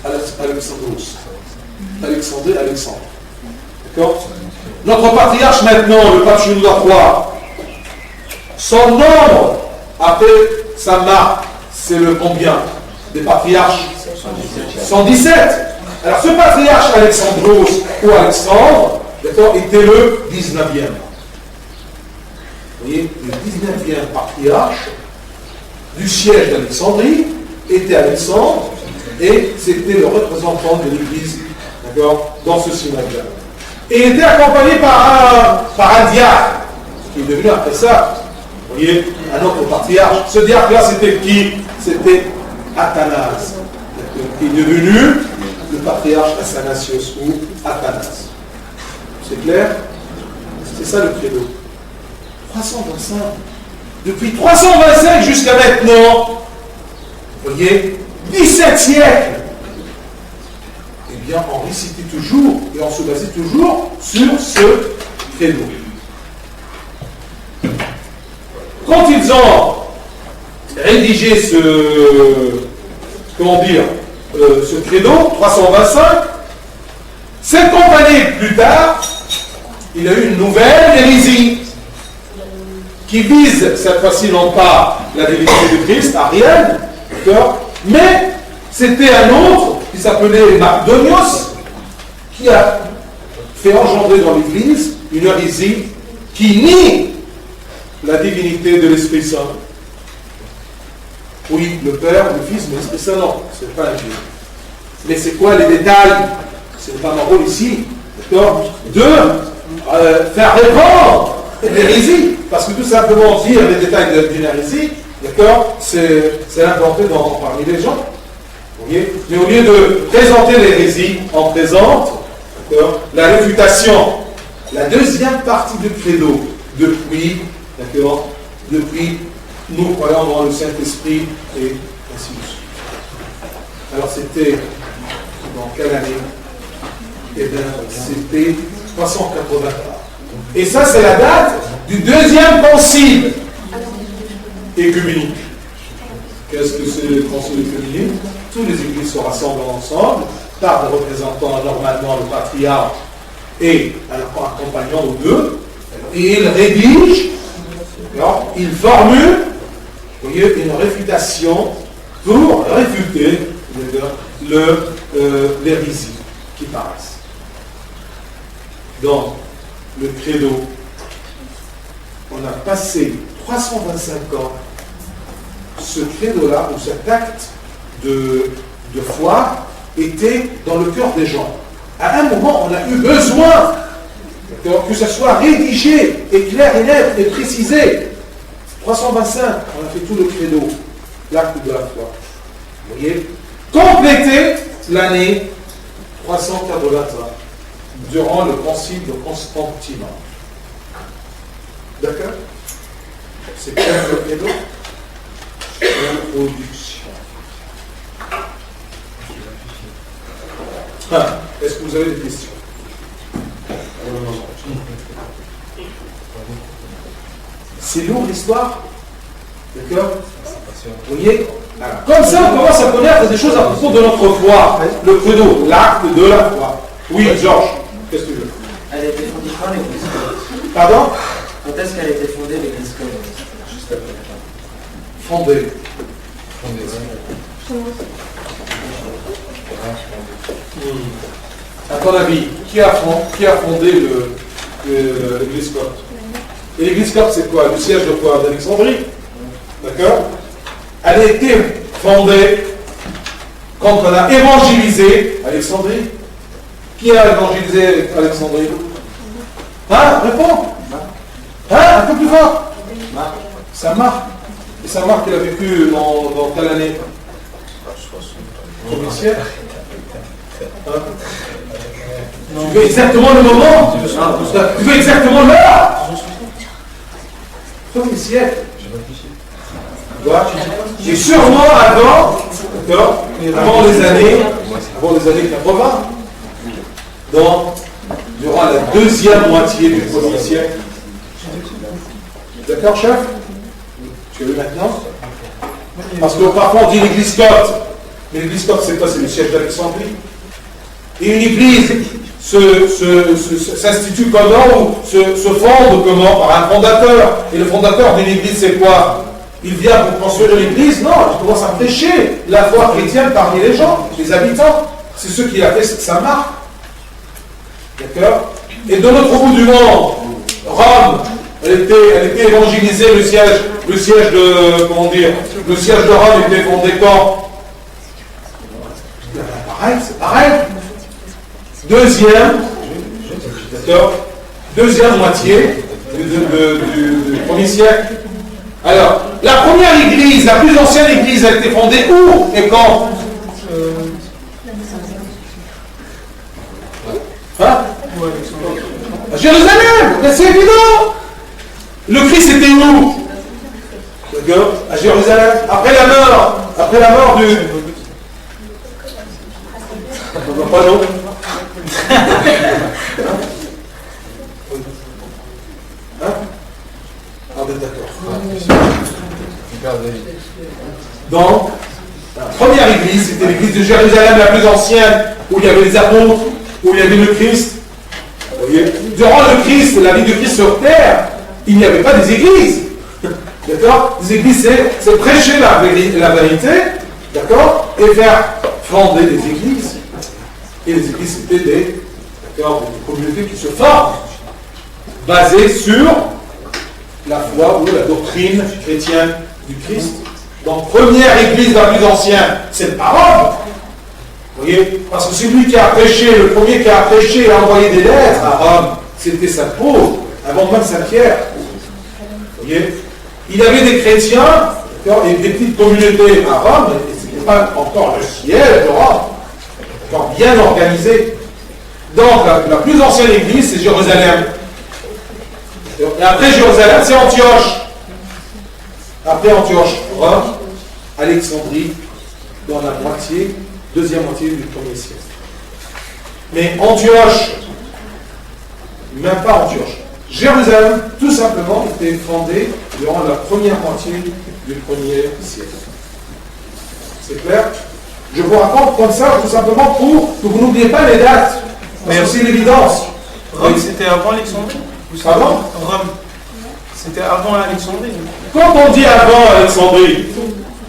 Alexandros. Alexandre. D'accord? Notre patriarche maintenant, le pape Jules III, son nombre, après sa marque, c'est le combien des patriarches? 117. Alors ce patriarche Alexandros ou Alexandre, d'accord, était le 19e. Vous voyez, le 19e patriarche du siège d'Alexandrie était Alexandre et c'était le représentant de l'Église, d'accord, dans ce synode-là. Et il était accompagné par un diacre, qui est devenu après ça, vous voyez, un autre patriarche. Ce diacre-là, c'était qui? C'était Athanase, qui est devenu le patriarche Athanasios ou Athanase. C'est clair? C'est ça le credo. 325. Depuis 325 jusqu'à maintenant, vous voyez, 17 siècles. Eh bien, on récitait toujours et on se basait toujours sur ce credo. Quand ils ont rédigé ce credo, 325, 50 années plus tard, il y a eu une nouvelle hérésie qui vise cette fois-ci non pas la divinité de Christ, Ariel, mais c'était un autre qui s'appelait Mardonios, qui a fait engendrer dans l'Église une hérésie qui nie la divinité de l'Esprit Saint. Oui, le Père, le Fils, mais l'Esprit Saint, non, ce n'est pas un Dieu. Mais c'est quoi les détails? C'est pas mon rôle ici, d'accord, de faire répandre l'hérésie, parce que tout simplement dire les détails d'une hérésie, d'accord, c'est l'importer parmi les gens. Vous voyez? Mais au lieu de présenter l'hérésie, on présente, d'accord, la réfutation, la deuxième partie du credo, depuis nous croyons dans le Saint-Esprit et ainsi de suite. Alors c'était dans quelle année? Eh bien, c'était 380. Et ça, c'est la date du deuxième concile œcuménique. Qu'est-ce que c'est le concile œcuménique? Toutes les églises se rassemblent ensemble par des représentants, normalement le patriarche et un accompagnant ou deux, et ils rédigent, ils formulent, vous voyez, une réfutation pour réfuter l'hérésie qui paraissent. Donc, le credo, on a passé 325 ans, ce credo-là, ou cet acte de foi, était dans le cœur des gens. À un moment, on a eu besoin que ce soit rédigé, et clair et net, et précisé. 325, on a fait tout le credo, l'acte de la foi. Vous voyez? Compléter l'année 325. 380, durant le concile de Constantinople. D'accord? C'est clair le credo? Introduction. Est-ce que vous avez des questions? C'est lourd l'histoire? D'accord? Vous voyez? Alors, comme ça, on commence à connaître des choses à propos de notre foi. Le credo, l'acte de la foi. Oui, Georges, qu'est-ce que tu veux? Elle a été fondée quand l'église copte? Pardon? Quand est-ce qu'elle a été fondée l'église copte? Juste après. Fondée. À ton avis, qui a fondé l'église copte? Et l'église copte, c'est quoi? Le siège de quoi? D'Alexandrie. D'accord? Elle a été fondée quand on a évangélisé Alexandrie. Qui a évangélisé Alexandrie? Hein? Réponds. Hein? Un peu plus fort. C'est Marc. Et Saint Marc, il a vécu dans quelle année? Au 1er siècle. Hein? Tu veux exactement le moment? Tu veux exactement l'heure? Au 1er siècle. Et sûrement avant les années 80, durant la deuxième moitié du 1er siècle. D'accord, chef? Tu as vu maintenant? Parce que parfois on dit l'église copte. Mais l'église copte, c'est quoi? C'est le siège d'Alexandrie. Et une église s'institue comment ou se fonde comment? Par un fondateur. Et le fondateur d'une église, c'est quoi? Il vient pour construire l'église? Non, il commence à prêcher la foi chrétienne parmi les gens, les habitants. C'est ce qui a fait Saint Marc. D'accord? Et de l'autre bout du monde, Rome, elle était évangélisée, le siège de, comment dire, le siège de Rome était fondé quand? Pareil, c'est pareil. Deuxième moitié du 1er siècle. Alors, la première église, la plus ancienne église, a été fondée où et quand? Hein? À Jérusalem, c'est évident. Le Christ était où? D'accord? À Jérusalem. Après la mort du... Pas non. Hein? Ah ben d'accord. Donc, la première église, c'était l'église de Jérusalem, la plus ancienne, où il y avait les apôtres, où il y avait le Christ. Vous voyez? Durant le Christ, la vie de Christ sur terre, il n'y avait pas des églises. D'accord? Les églises, c'est prêcher la vérité, d'accord? Et faire fonder des églises. Et les églises, c'était des communautés qui se forment, basées sur la foi ou la doctrine chrétienne du Christ. Donc, première église la plus ancienne, c'est pas Rome. Vous voyez? Parce que c'est lui qui a prêché, le premier qui a prêché et a envoyé des lettres à Rome, c'était Saint Paul, avant même Saint Pierre. Vous voyez? Il y avait des chrétiens, et des petites communautés à Rome, et ce n'était pas encore le siège de Rome, encore bien organisé. Donc, la plus ancienne église, c'est Jérusalem. Et après Jérusalem, c'est Antioche. Après Antioche, Rome, Alexandrie, dans la deuxième moitié du 1er siècle. Mais Antioche, même pas Antioche, Jérusalem, tout simplement, était fondée durant la première moitié du 1er siècle. C'est clair? Je vous raconte comme ça, tout simplement, pour que vous n'oubliez pas les dates. Parce que c'est l'évidence. Rome, c'était avant Alexandrie? Pardon? Rome, c'était avant Alexandrie. Quand on dit avant Alexandrie,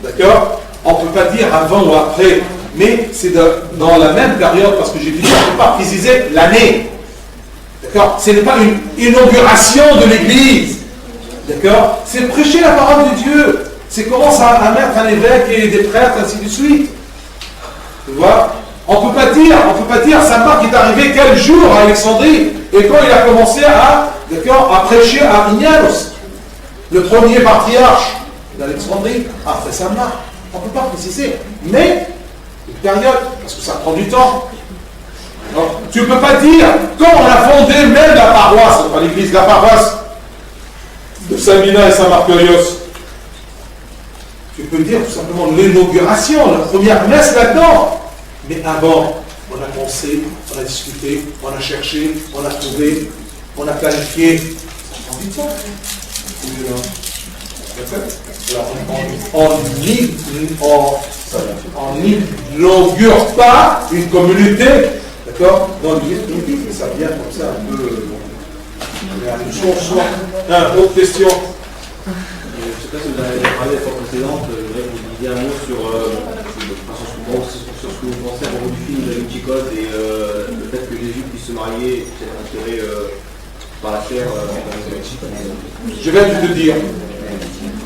d'accord, on ne peut pas dire avant ou après, mais c'est dans la même période, parce que j'ai dit, on ne peut pas préciser l'année. D'accord? Ce n'est pas une inauguration de l'Église. D'accord? C'est prêcher la parole de Dieu. C'est commencer à mettre un évêque et des prêtres, ainsi de suite. Tu vois? On ne peut pas dire Saint Marc est arrivé quel jour à Alexandrie et quand il a commencé à prêcher à Ignanos, le premier patriarche d'Alexandrie, après Saint Marc. On ne peut pas préciser. Mais, une période, parce que ça prend du temps. Tu ne peux pas dire, quand on a fondé même la paroisse, pas l'église, la paroisse de Saint-Mina et Saint-Marquerios, tu peux dire tout simplement l'inauguration, la première messe là-dedans. Mais avant, on a pensé, on a discuté, on a cherché, on a trouvé, on a planifié. Ça prend du temps. On n'inaugure pas une communauté, d'accord, dans l'église primitive, mais ça vient comme ça un peu. Une chanson. Autre question. Je ne sais pas si vous avez parlé la fois précédente, je voudrais que vous disiez un mot sur ce que vous pensez à propos du film de Vinci Code et le fait que Jésus puisse se marier, puisse être inspiré par la chair. Je viens de te dire,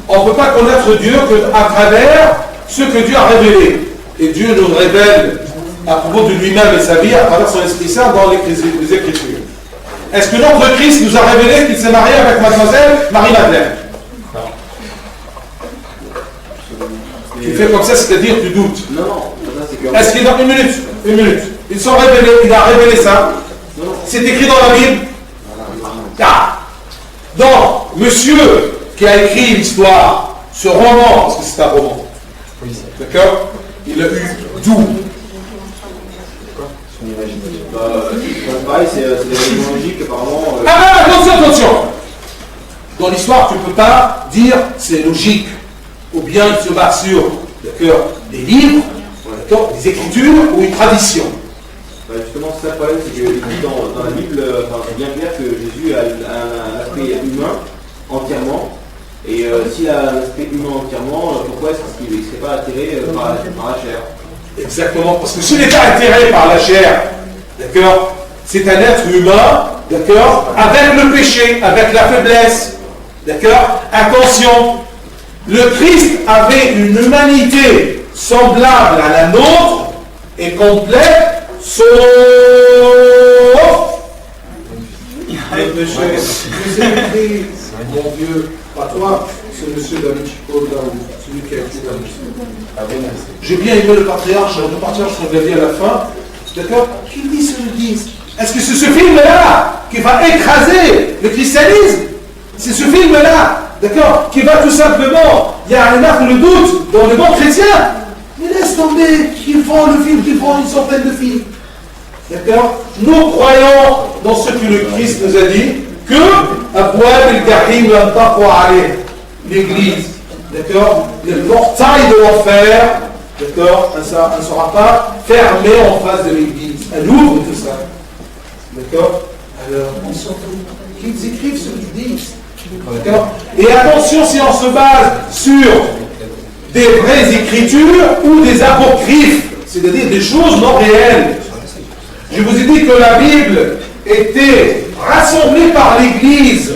on ne peut pas connaître Dieu qu'à travers ce que Dieu a révélé. Et Dieu nous révèle à propos de lui-même et sa vie à travers son Esprit Saint dans les Écritures. Est-ce que notre Christ nous a révélé qu'il s'est marié avec mademoiselle Marie-Madeleine? Tu fais comme ça, c'est-à-dire tu doutes. Non, c'est que... Est-ce qu'il dans une minute, ils sont révélés, il a révélé ça. C'est écrit dans la Bible. Ah. Donc, monsieur qui a écrit l'histoire, ce roman, parce que c'est un roman, d'accord, il a eu d'où? Pareil, c'est des logiques apparemment. Attention. Dans l'histoire, tu ne peux pas dire c'est logique, ou bien il se base sur des livres, des écritures ou une tradition. Justement, c'est ça le problème, c'est que dans la Bible, c'est bien clair que Jésus a un aspect humain entièrement. Et s'il a un aspect humain entièrement, pourquoi est-ce qu'il ne serait pas attiré par la chair? Exactement, parce que s'il était attiré par la chair, d'accord, c'est un être humain, d'accord, avec le péché, avec la faiblesse, d'accord, inconscient. Le Christ avait une humanité semblable à la nôtre et complète, sauf le péché. Mon Dieu, pas toi, c'est monsieur David Chico, là, celui qui a écrit David. J'ai bien aimé le patriarche qu'on a dit à la fin, d'accord, qui dit ce qu'ils disent. Est-ce que c'est ce film-là qui va écraser le christianisme? C'est ce film-là, d'accord, qui va tout simplement, il y a un acte de doute dans le monde chrétien. Mais laisse tomber, ils font le film, ils font une centaine de films. D'accord? Nous croyons dans ce que le Christ nous a dit, que l'Église, d'accord, le portail de l'enfer, d'accord, ça ne sera pas fermé en face de l'Église. Elle ouvre tout ça. D'accord? Alors, on s'en fout. Qu'ils écrivent ce qu'ils disent. D'accord? Et attention si on se base sur des vraies écritures ou des apocryphes, c'est-à-dire des choses non réelles. Je vous ai dit que la Bible était rassemblée par l'Église.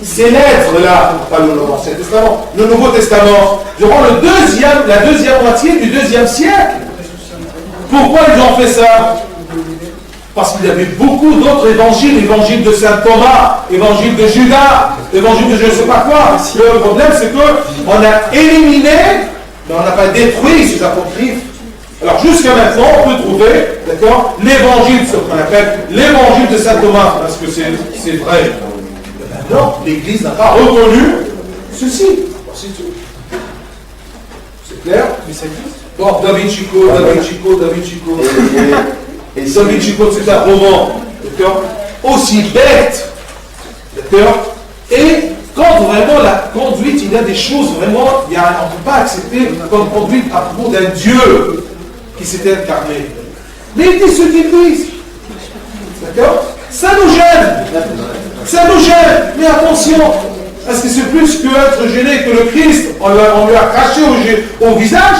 Ces lettres-là, pas l'Ancien Testament, le Nouveau Testament, durant la deuxième moitié du IIe siècle. Pourquoi ils ont fait ça? Parce qu'il y avait beaucoup d'autres évangiles, évangile de Saint Thomas, évangile de Judas, évangile de je ne sais pas quoi. Le problème, c'est qu'on a éliminé, mais on n'a pas détruit ces apocryphes. Alors jusqu'à maintenant, on peut trouver, d'accord, l'évangile, ce qu'on appelle l'évangile de Saint Thomas, parce que c'est vrai. Non, l'Église n'a pas reconnu ceci. C'est clair? Bon, David Chico. Et David Chico, c'est un roman, d'accord, aussi bête, d'accord, et quand vraiment la conduite, il y a des choses vraiment, on ne peut pas accepter comme conduite à propos d'un Dieu qui s'était incarné. Mais il dit ce qu'il dit, d'accord, ça nous gêne, mais attention, est-ce que c'est plus que être gêné que le Christ, on lui a craché au visage?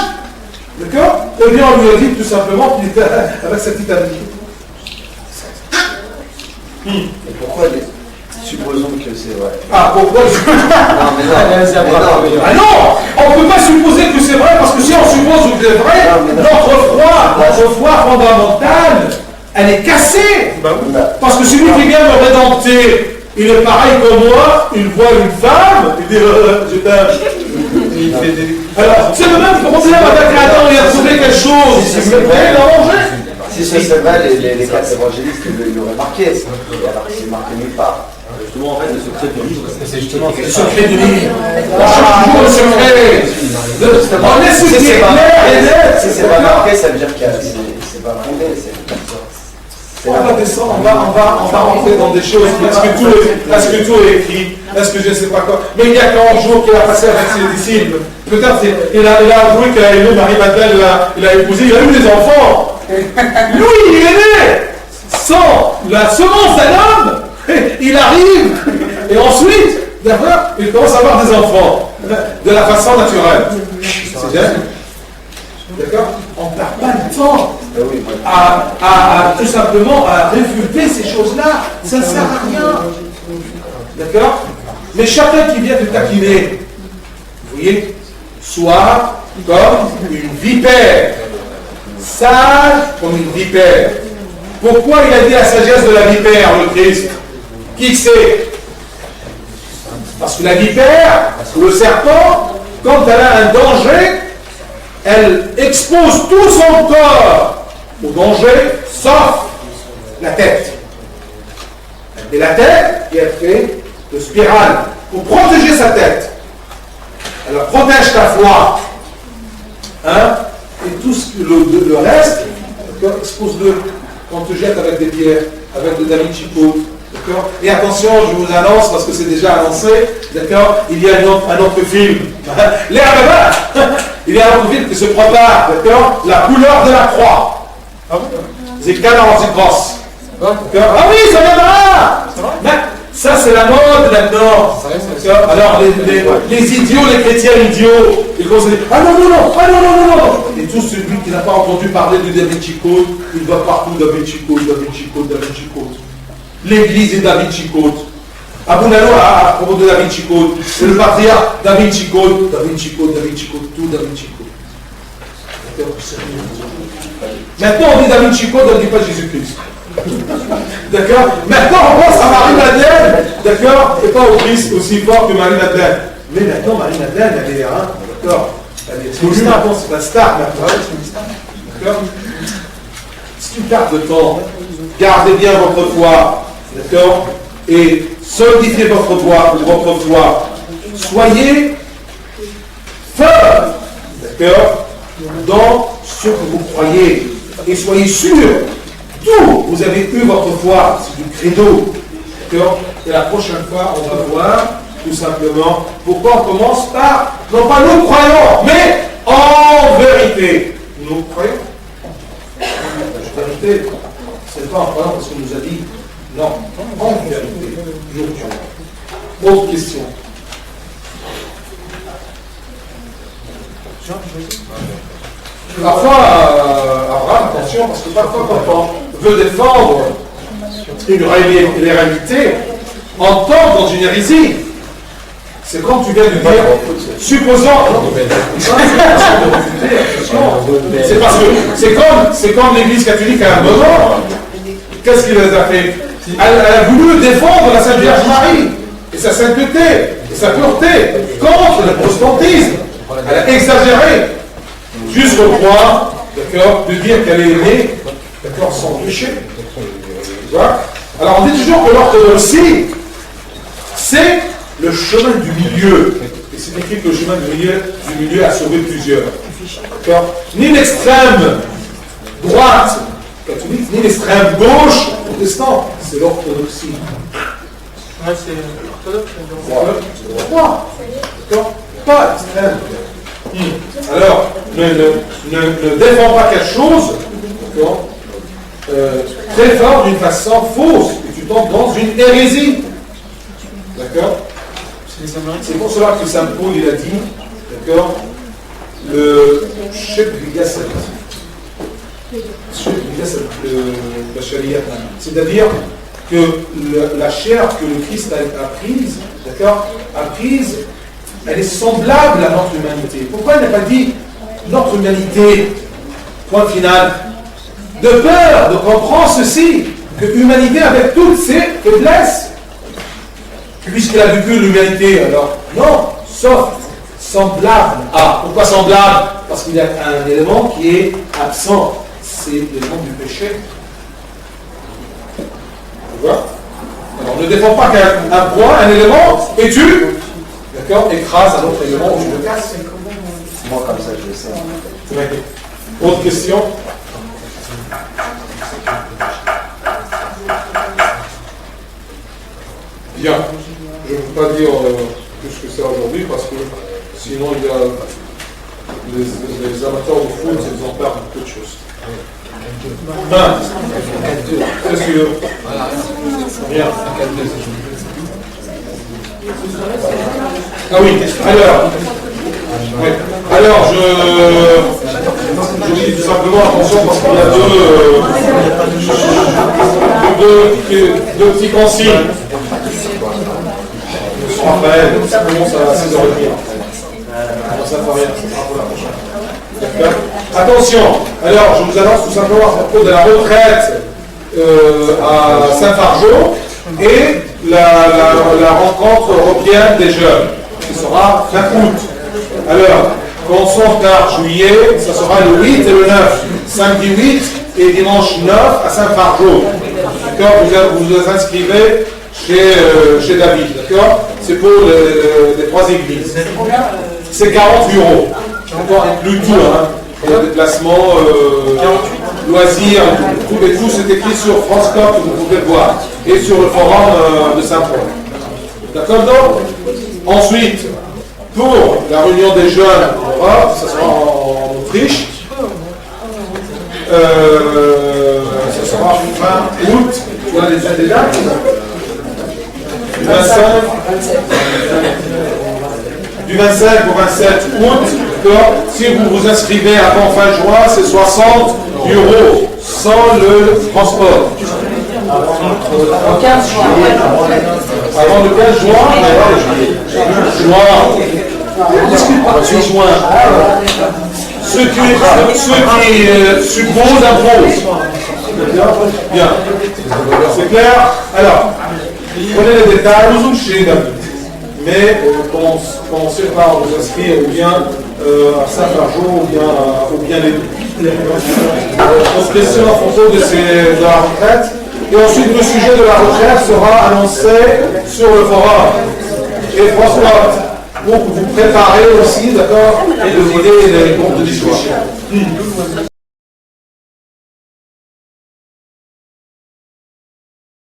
D'accord? Eh bien, on lui a dit tout simplement qu'il était avec sa petite amie. Et pourquoi supposons que c'est vrai? Ah, pourquoi? Ah non! On ne peut pas supposer que c'est vrai, parce que si on suppose que c'est vrai, notre foi fondamentale, elle est cassée. Parce que celui qui vient me rédempter, il est pareil comme moi, il voit une femme, il dit je t'aime. Alors, c'est le même problème avec Adam, il a trouvé quelque chose. Il a mangé. Si c'est vrai, les quatre évangélistes, ils l'auraient marqué. Alors que c'est marqué nulle part. Justement, en fait, le secret du livre, C'est justement Le secret du livre. On cherche toujours le secret. On est ce qui est clair et net. Si c'est pas marqué, ça veut dire que c'est pas fondé. On va descendre, on va rentrer dans des choses. Est-ce que tout est écrit? Est-ce que je ne sais pas quoi? Mais il y a 40 jours qu'il a passé avec ses disciples. Peut-être il a avoué qu'il a aimé Marie-Madeleine, il a épousé, il a eu des enfants. Lui, il est né sans la semence d'un homme. Il arrive et ensuite, d'abord, il commence à avoir des enfants de la façon naturelle. C'est bien. D'accord? On ne perd pas de temps à tout simplement à réfuter ces choses-là. Ça ne sert à rien. D'accord? Mais chacun qui vient te taquiner, vous voyez, soit comme une vipère, sage comme une vipère. Pourquoi il a dit la sagesse de la vipère, le Christ? Qui c'est? Parce que la vipère, le serpent, quand elle a un danger, elle expose tout son corps au danger, sauf la tête. Et la tête, elle fait de spirale pour protéger sa tête. Elle protège ta foi. Hein? Et tout le reste, expose-le quand tu jettes avec des pierres, avec de David Chico. D'accord? Et attention, je vous annonce, parce que c'est déjà annoncé, d'accord, il y a un autre film. Il y a un autre film qui se prépare, d'accord, la couleur de la croix. Zika dans Zikros. Ah oui, ça viendra! Ça, c'est la mode maintenant. Alors, les idiots, les chrétiens idiots, ils vont se dire, ah non, non, non, ah non, non, non, non. Et tout celui qui n'a pas entendu parler de David Chico, il va partout, David Chico, David Chico, David Chico. L'église est David Chicote. Abou Nano à propos de David Chicote. C'est le patriarche David Chicote. David Chicote, David Chicote, tout David Chicote. Maintenant on dit David Chicote, on ne dit pas Jésus-Christ. D'accord? Maintenant on pense à Marie-Madeleine, d'accord? Et pas au Christ aussi fort que Marie-Madeleine. Mais maintenant Marie-Madeleine, elle est là, d'accord? C'est une star, c'est la star maintenant. D'accord? C'est une carte de temps. Gardez bien votre foi. D'accord? Et solidifiez votre foi. Soyez ferme, d'accord, dans ce que vous croyez. Et soyez sûrs, d'où vous avez eu votre foi, c'est du credo. D'accord? Et la prochaine fois, on va voir tout simplement pourquoi on commence par, non pas nous croyons, mais en vérité. Nous croyons. En vérité. C'est pas en croyant parce qu'on nous a dit non, en vérité, je crois. Autre question. Parfois, Abraham, attention, parce que parfois quand on veut défendre une réalité, on tombe dans une hérésie. C'est quand tu viens de dire, supposant. C'est parce que c'est comme l'Église catholique à un moment. Qu'est-ce qu'il a fait? Elle a voulu défendre la Sainte Vierge Marie et sa sainteté et sa pureté contre le protestantisme. Elle a exagéré jusqu'au point, d'accord, de dire qu'elle est née, d'accord, sans péché. Tu vois? Alors on dit toujours que l'orthodoxie, c'est le chemin du milieu. Et c'est écrit que le chemin du milieu a sauvé plusieurs. D'accord? Ni l'extrême droite catholique, ni l'extrême gauche protestant. C'est l'orthodoxie. Ouais, c'est l'orthodoxe. D'accord? Pas extrême. Alors, ne défends pas quelque chose, d'accord, très fort d'une façon fausse, et tu tombes dans une hérésie. D'accord? C'est pour cela que Saint Paul il a dit, d'accord, le c'est-à-dire que la chair que le Christ a prise, d'accord, elle est semblable à notre humanité. Pourquoi il n'a pas dit notre humanité, point final? De peur de comprendre ceci, que l'humanité avec toutes ses faiblesses, puisqu'il a vécu l'humanité, alors non, sauf semblable à. Pourquoi semblable? Parce qu'il y a un élément qui est absent, c'est l'élément du péché. Tu vois? Alors ne défends pas qu'un point, un élément, et tu, d'accord, écrase un autre élément ou tu le casses. Moi, comme ça, je le sais. Autre question? Bien. Je ne peux pas dire plus que ça aujourd'hui parce que sinon il y a les amateurs de foot, ils en perdent beaucoup de choses. Qu'est-ce que tu veux? Bien. Ah oui, alors je dis tout simplement attention parce qu'il y a deux petits consignes. Je me rappelle, ça commence à 6h30. Ça ne fait rien, ça sera pour la prochaine. D'accord. Attention, alors je vous annonce tout simplement à propos de la retraite à Saint-Fargeau et la rencontre européenne des jeunes, qui sera fin août. Alors, commençons par juillet, ça sera le 8 et le 9, samedi 8 et dimanche 9 à Saint-Fargeau. D'accord, vous vous inscrivez chez David, d'accord? C'est pour les trois églises. C'est 40 €. D'accord, inclut tout, hein. Les déplacements, loisirs, tout c'est écrit sur France Corp que vous pouvez voir, et sur le forum de Saint-Paul. D'accord, donc? Ensuite, pour la réunion des jeunes en Europe, ça sera en Autriche. Ça sera fin août. Tu as des dates? du 25 au 27 août, si vous vous inscrivez avant fin juin, c'est 60 € sans le transport. Avant le 15 juin. Avant le 15 juin, on ne discute pas sur juin. Ceux qui supposent imposent. Bien. C'est clair? Alors, prenez les détails chez David. Mais commencez par vous inscrire ou bien à Saint-Fargeau ou bien les deux. Donc, question à propos de la retraite. Et ensuite, le sujet de la retraite sera annoncé sur le forum. Et François, pour vous préparer aussi, d'accord, et de donner les groupes de discussion.